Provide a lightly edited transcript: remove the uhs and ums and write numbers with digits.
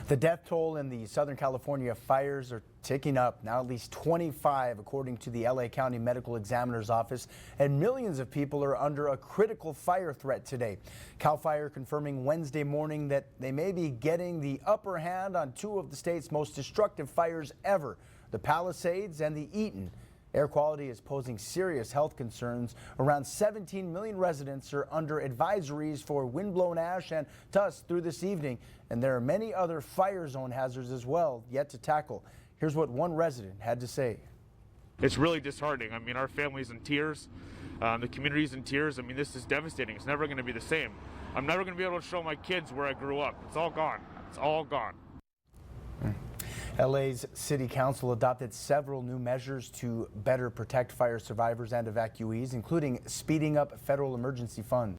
The death toll in the Southern California fires are ticking up. Now at least 25, according to the LA County Medical Examiner's Office, and millions of people are under a critical fire threat today. CAL FIRE confirming Wednesday morning that they may be getting the upper hand on two of the state's most destructive fires ever, the Palisades and the Eaton. Air quality is posing serious health concerns. Around 17 million residents are under advisories for windblown ash and dust through this evening, and there are many other fire zone hazards as well yet to tackle. Here's what one resident had to say. It's really disheartening. I mean, our family's in tears. The community's in tears. I mean, this is devastating. It's never going to be the same. I'm never going to be able to show my kids where I grew up. It's all gone. It's all gone. LA's City Council adopted several new measures to better protect fire survivors and evacuees, including speeding up federal emergency funds.